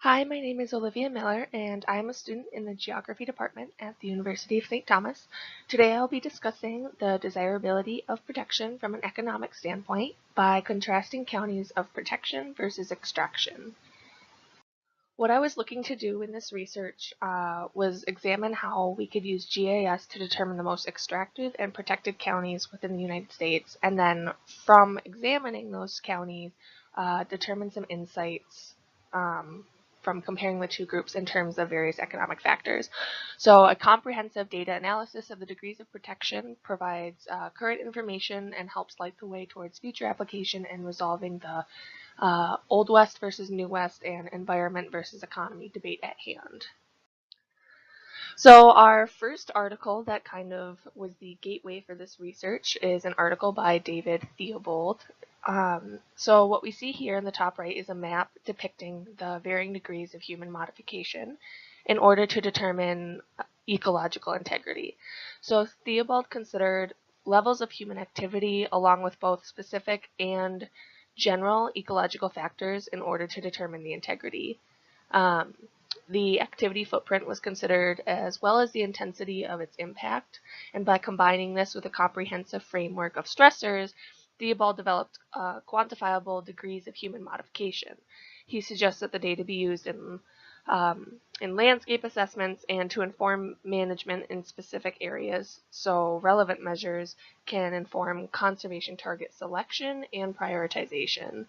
Hi, my name is Olivia Miller, and I am a student in the Geography Department at the University of St. Thomas. Today I'll be discussing the desirability of protection from an economic standpoint by contrasting counties of protection versus extraction. What I was looking to do in this research was examine how we could use GIS to determine the most extractive and protected counties within the United States, and then from examining those counties, determine some insights from comparing the two groups in terms of various economic factors. So a comprehensive data analysis of the degrees of protection provides current information and helps light the way towards future application and resolving the Old West versus New West and environment versus economy debate at hand. So our first article that kind of was the gateway for this research is an article by David Theobald. So what we see here in the top right is a map depicting the varying degrees of human modification in order to determine ecological integrity. So Theobald considered levels of human activity along with both specific and general ecological factors in order to determine the integrity. Um, the activity footprint was considered as well as the intensity of its impact, and by combining this with a comprehensive framework of stressors, Theobald developed quantifiable degrees of human modification. He suggests that the data be used in landscape assessments and to inform management in specific areas, so relevant measures can inform conservation target selection and prioritization.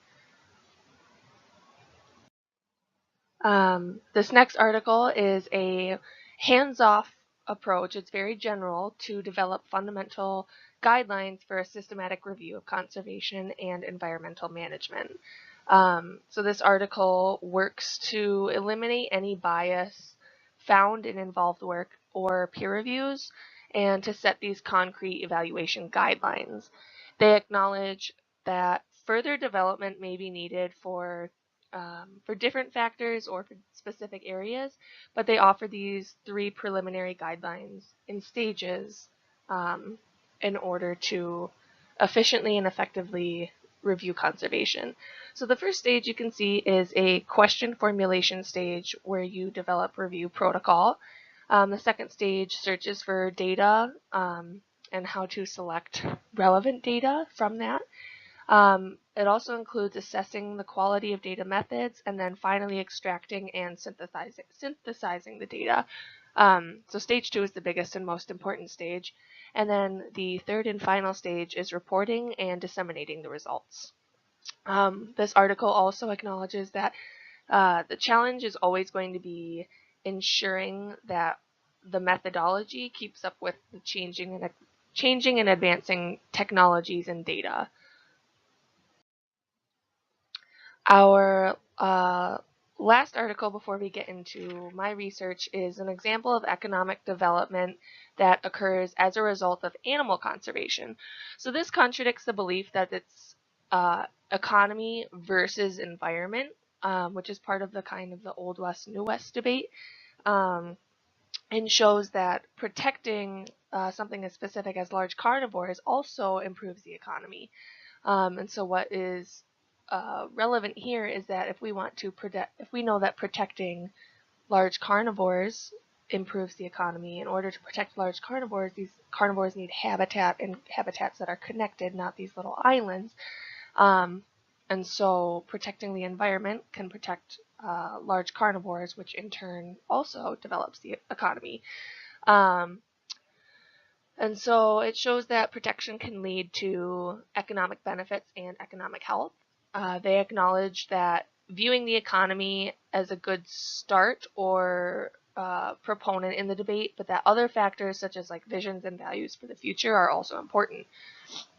This next article is a hands-off approach. It's very general to develop fundamental guidelines for a systematic review of conservation and environmental management. So this article works to eliminate any bias found in involved work or peer reviews and to set these concrete evaluation guidelines. They acknowledge that further development may be needed for different factors or for specific areas, but they offer these three preliminary guidelines in stages um, in order to efficiently and effectively review conservation. So the first stage you can see is a question formulation stage where you develop review protocol. The second stage searches for data and how to select relevant data from that. It also includes assessing the quality of data methods and then finally extracting and synthesizing the data. So stage 2 is the biggest and most important stage. And then the third and final stage is reporting and disseminating the results. This article also acknowledges that the challenge is always going to be ensuring that the methodology keeps up with the changing and advancing technologies and data. Our last article before we get into my research is an example of economic development that occurs as a result of animal conservation. So this contradicts the belief that it's economy versus environment, which is part of the kind of the Old West, New West debate, um, and shows that protecting something as specific as large carnivores also improves the economy. And so what is relevant here is that if we want to if we know that protecting large carnivores improves the economy, in order to protect large carnivores, these carnivores need habitat and habitats that are connected, not these little islands. Um, and so protecting the environment can protect large carnivores, which in turn also develops the economy. Um, and so it shows that protection can lead to economic benefits and economic health. They acknowledge that viewing the economy as a good start or proponent in the debate, but that other factors such as like visions and values for the future are also important.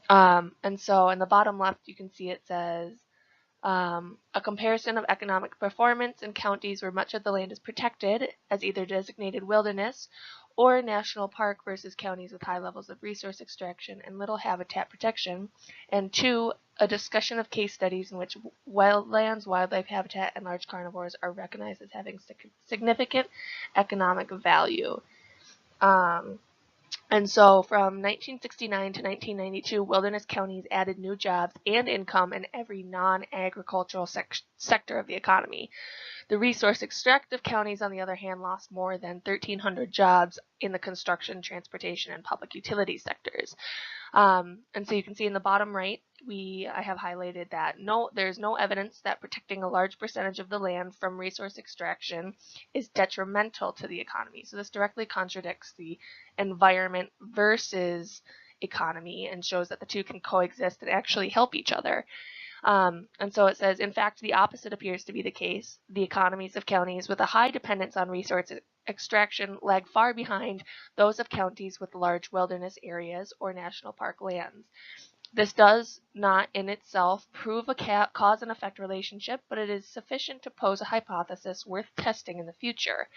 And so in the bottom left, you can see it says a comparison of economic performance in counties where much of the land is protected as either designated wilderness or a national park versus counties with high levels of resource extraction and little habitat protection. And two, a discussion of case studies in which wildlands, wildlife habitat, and large carnivores are recognized as having significant economic value. Um, And so from 1969 to 1992, wilderness counties added new jobs and income in every non-agricultural sector of the economy. The resource extractive counties, on the other hand, lost more than 1,300 jobs in the construction, transportation, and public utility sectors. And so you can see in the bottom right, I have highlighted that there's no evidence that protecting a large percentage of the land from resource extraction is detrimental to the economy. So this directly contradicts the environment versus economy and shows that the two can coexist and actually help each other. And so it says, in fact, the opposite appears to be the case. The economies of counties with a high dependence on resource extraction lag far behind those of counties with large wilderness areas or national park lands. This does not in itself prove a cause and effect relationship, but it is sufficient to pose a hypothesis worth testing in the future.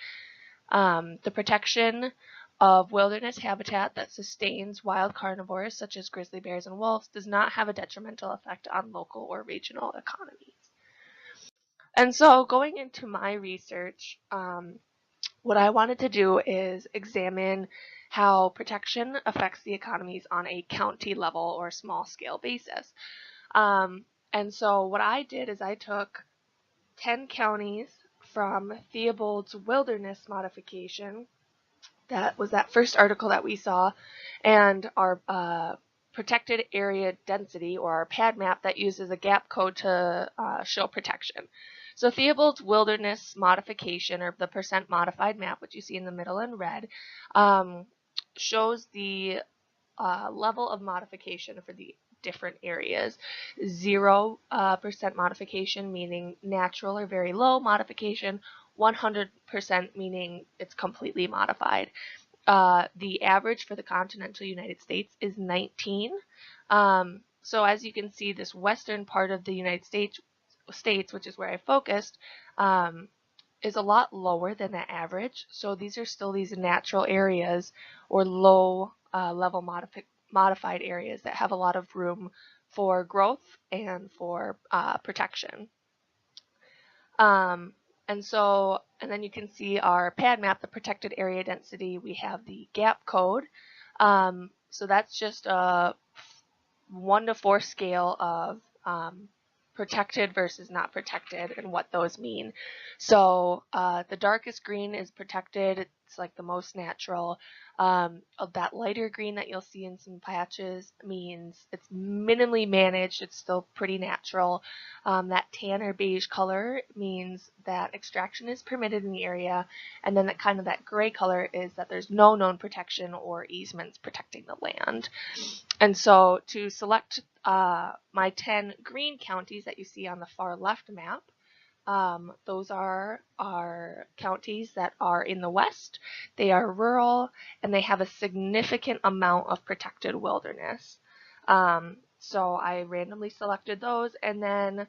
The protection of wilderness habitat that sustains wild carnivores such as grizzly bears and wolves does not have a detrimental effect on local or regional economies. And so going into my research, what I wanted to do is examine how protection affects the economies on a county level or small scale basis. And so what I did is I took 10 counties from Theobald's wilderness modification. That was that first article that we saw, and our protected area density, or our PAD map, that uses a gap code to show protection. So Theobald's wilderness modification, or the percent modified map, which you see in the middle in red, shows the level of modification for the different areas. 0% modification meaning natural or very low modification, 100% meaning it's completely modified. The average for the continental United States is 19. So as you can see, this western part of the United States, which is where I focused, is a lot lower than that average. So these are still these natural areas or low level modified areas that have a lot of room for growth and for protection. And then you can see our PAD map, the protected area density. We have the gap code. So that's just a 1 to 4 scale of protected versus not protected and what those mean. So the darkest green is protected. It's like the most natural. That lighter green that you'll see in some patches means it's minimally managed. It's still pretty natural. That tan or beige color means that extraction is permitted in the area. And then that gray color is that there's no known protection or easements protecting the land. And so to select my 10 green counties that you see on the far left map, those are our counties that are in the west. They are rural and they have a significant amount of protected wilderness. So I randomly selected those, and then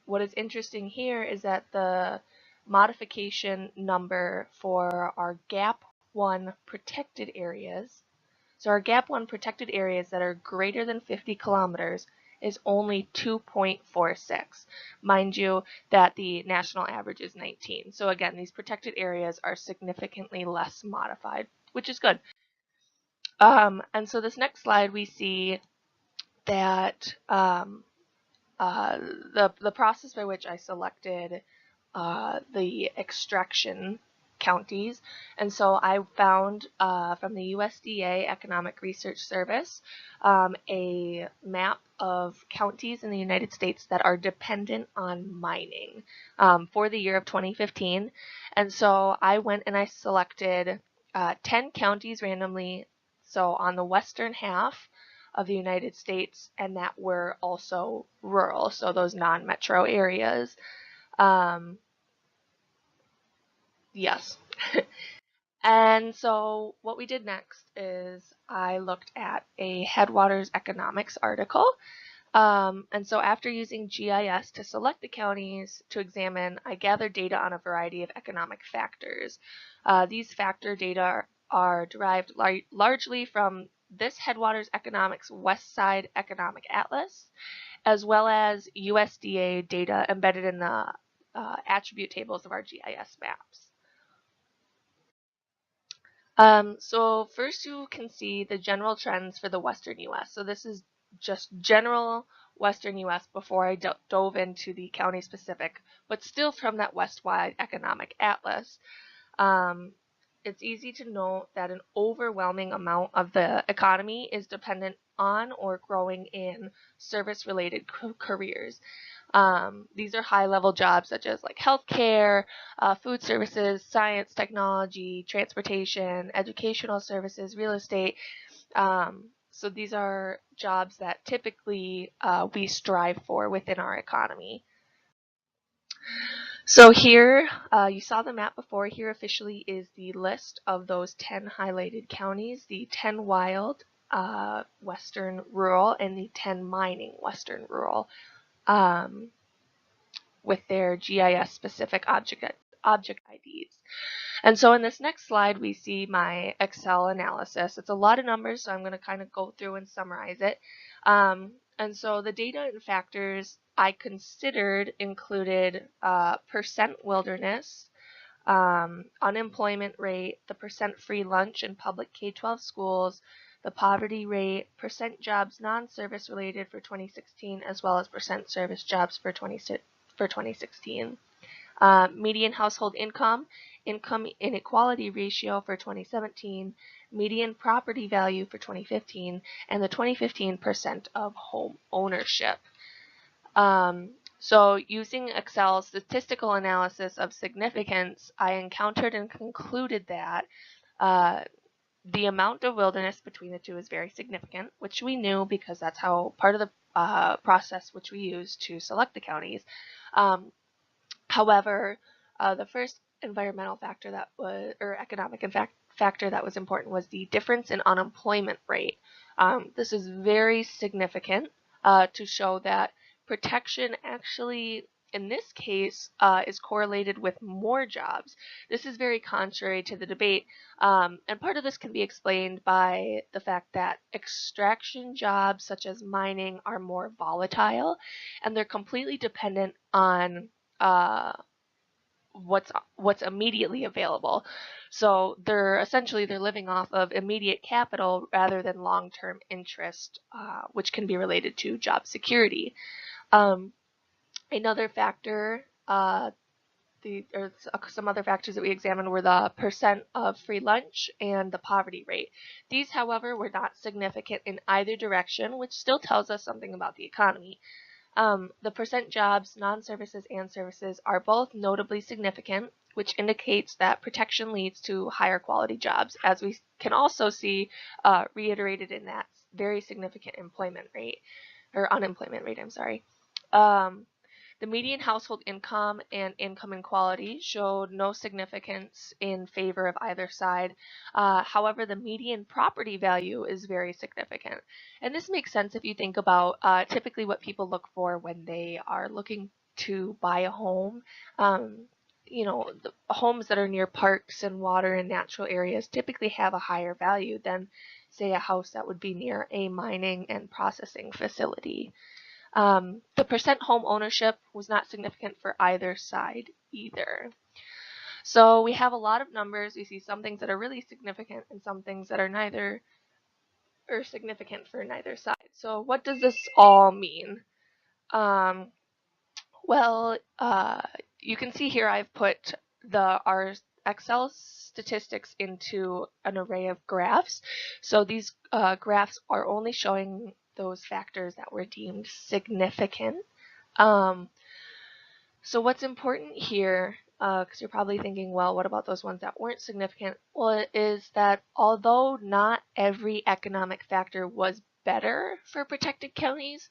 what is interesting here is that the modification number for our GAP 1 protected areas, so our GAP 1 protected areas that are greater than 50 kilometers, is only 2.46. Mind you that the national average is 19. So again, these protected areas are significantly less modified, which is good. And so this next slide, we see that the process by which I selected the extraction counties. And so I found from the USDA Economic Research Service a map of counties in the United States that are dependent on mining for the year of 2015. And so I went and I selected 10 counties randomly, so on the western half of the United States, and that were also rural, so those non-metro areas. Yes. And so what we did next is I looked at a Headwaters Economics article. And so after using GIS to select the counties to examine, I gathered data on a variety of economic factors. These factor data are derived largely from this Headwaters Economics West Side Economic Atlas, as well as USDA data embedded in the attribute tables of our GIS maps. So first you can see the general trends for the Western U.S. So this is just general Western U.S. before I dove into the county specific, but still from that West-wide economic atlas. Um, it's easy to note that an overwhelming amount of the economy is dependent on or growing in service-related careers. These are high-level jobs such as like healthcare, food services, science, technology, transportation, educational services, real estate. So these are jobs that typically we strive for within our economy. So here, you saw the map before. Here officially is the list of those 10 highlighted counties, the 10 wild western rural, and the 10 mining western rural. With their GIS specific object IDs. And so in this next slide, we see my Excel analysis. It's a lot of numbers, so I'm going to kind of go through and summarize it. And so the data and factors I considered included percent wilderness, unemployment rate, the percent free lunch in public K-12 schools, the poverty rate, percent jobs non-service related for 2016, as well as percent service jobs for 2016. Median household income, income inequality ratio for 2017, median property value for 2015, and the 2015 percent of home ownership. So using Excel's statistical analysis of significance, I encountered and concluded that the amount of wilderness between the two is very significant, which we knew because that's how part of the process which we use to select the counties. However, the first environmental factor that was, or economic factor that was important was the difference in unemployment rate. This is very significant to show that protection actually, in this case, is correlated with more jobs. This is very contrary to the debate, and part of this can be explained by the fact that extraction jobs such as mining are more volatile, and they're completely dependent on uh, what's immediately available. So they're living off of immediate capital rather than long-term interest, which can be related to job security. Another factor, some other factors that we examined were the percent of free lunch and the poverty rate. These, however, were not significant in either direction, which still tells us something about the economy. The percent jobs, non-services, and services are both notably significant, which indicates that protection leads to higher quality jobs, as we can also see reiterated in that very significant employment rate, or unemployment rate, I'm sorry. The median household income and income inequality showed no significance in favor of either side. However, the median property value is very significant. And this makes sense if you think about typically what people look for when they are looking to buy a home. The homes that are near parks and water and natural areas typically have a higher value than, say, a house that would be near a mining and processing facility. The percent home ownership was not significant for either side either. So we have a lot of numbers. We see some things that are really significant and some things that are neither, or significant for neither side. So what does this all mean? Well, you can see here I've put our Excel statistics into an array of graphs. So these graphs are only showing those factors that were deemed significant. So what's important here, because you're probably thinking, well, what about those ones that weren't significant? Well, it is that although not every economic factor was better for protected counties,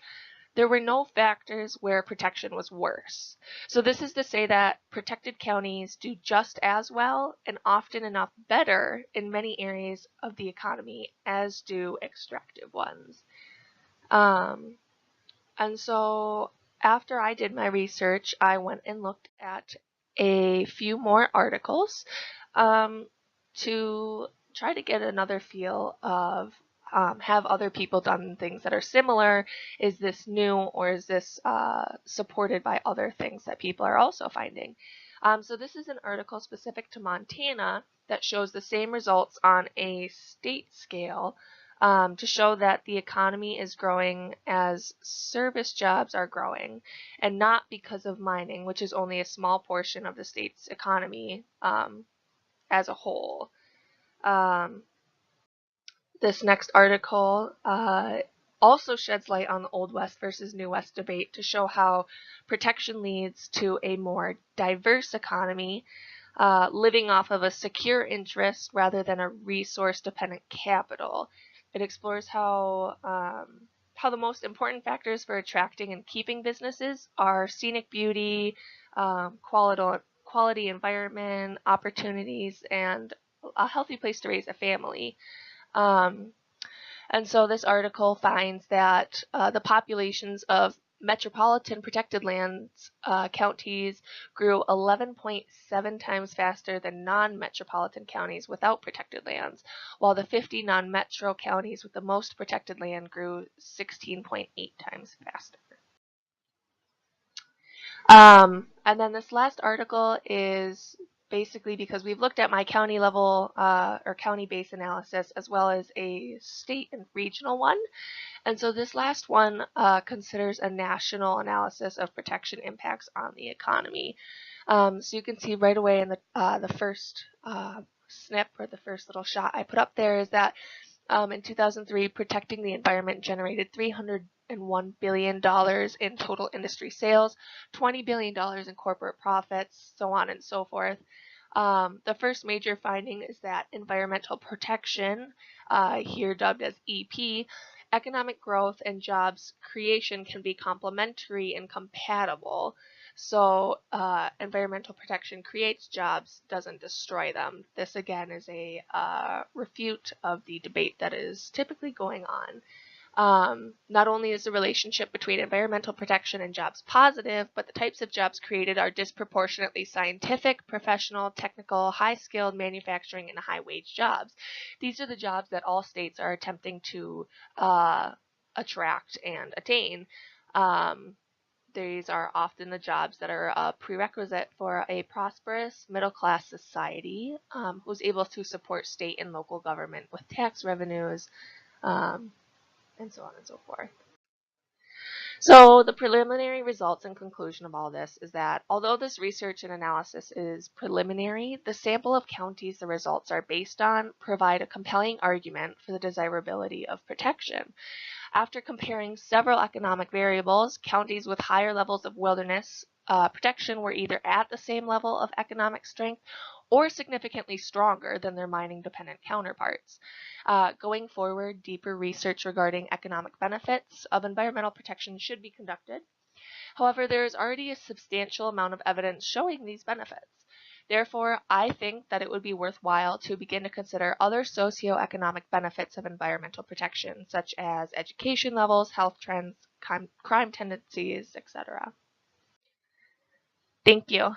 there were no factors where protection was worse. So this is to say that protected counties do just as well and often enough better in many areas of the economy as do extractive ones. And so after I did my research, I went and looked at a few more articles to try to get another feel of have other people done things that are similar? Is this new, or is this supported by other things that people are also finding? So this is an article specific to Montana that shows the same results on a state scale, to show that the economy is growing as service jobs are growing, and not because of mining, which is only a small portion of the state's economy as a whole. Um, this next article also sheds light on the Old West versus New West debate to show how protection leads to a more diverse economy, living off of a secure interest rather than a resource-dependent capital. It explores how the most important factors for attracting and keeping businesses are scenic beauty, quality environment, opportunities, and a healthy place to raise a family. Um, and so this article finds that the populations of metropolitan protected lands counties grew 11.7 times faster than non-metropolitan counties without protected lands, while the 50 non-metro counties with the most protected land grew 16.8 times faster. And then this last article is basically because we've looked at my county level or county based analysis as well as a state and regional one. And so this last one considers a national analysis of protection impacts on the economy. So you can see right away in the first snip, or the first little shot I put up there, is that in 2003, protecting the environment generated $301 billion in total industry sales, $20 billion in corporate profits, so on and so forth. The first major finding is that environmental protection, here dubbed as EP, economic growth and jobs creation can be complementary and compatible. So environmental protection creates jobs, doesn't destroy them. This again is a refute of the debate that is typically going on. Not only is the relationship between environmental protection and jobs positive, but the types of jobs created are disproportionately scientific, professional, technical, high-skilled manufacturing, and high-wage jobs. These are the jobs that all states are attempting to attract and attain. These are often the jobs that are a prerequisite for a prosperous middle-class society who's able to support state and local government with tax revenues, and so on and so forth. So the preliminary results and conclusion of all this is that although this research and analysis is preliminary, the sample of counties the results are based on provide a compelling argument for the desirability of protection. After comparing several economic variables, counties with higher levels of wilderness protection were either at the same level of economic strength or significantly stronger than their mining-dependent counterparts. Going forward, deeper research regarding economic benefits of environmental protection should be conducted. However, there is already a substantial amount of evidence showing these benefits. Therefore, I think that it would be worthwhile to begin to consider other socioeconomic benefits of environmental protection, such as education levels, health trends, crime tendencies, etc. Thank you.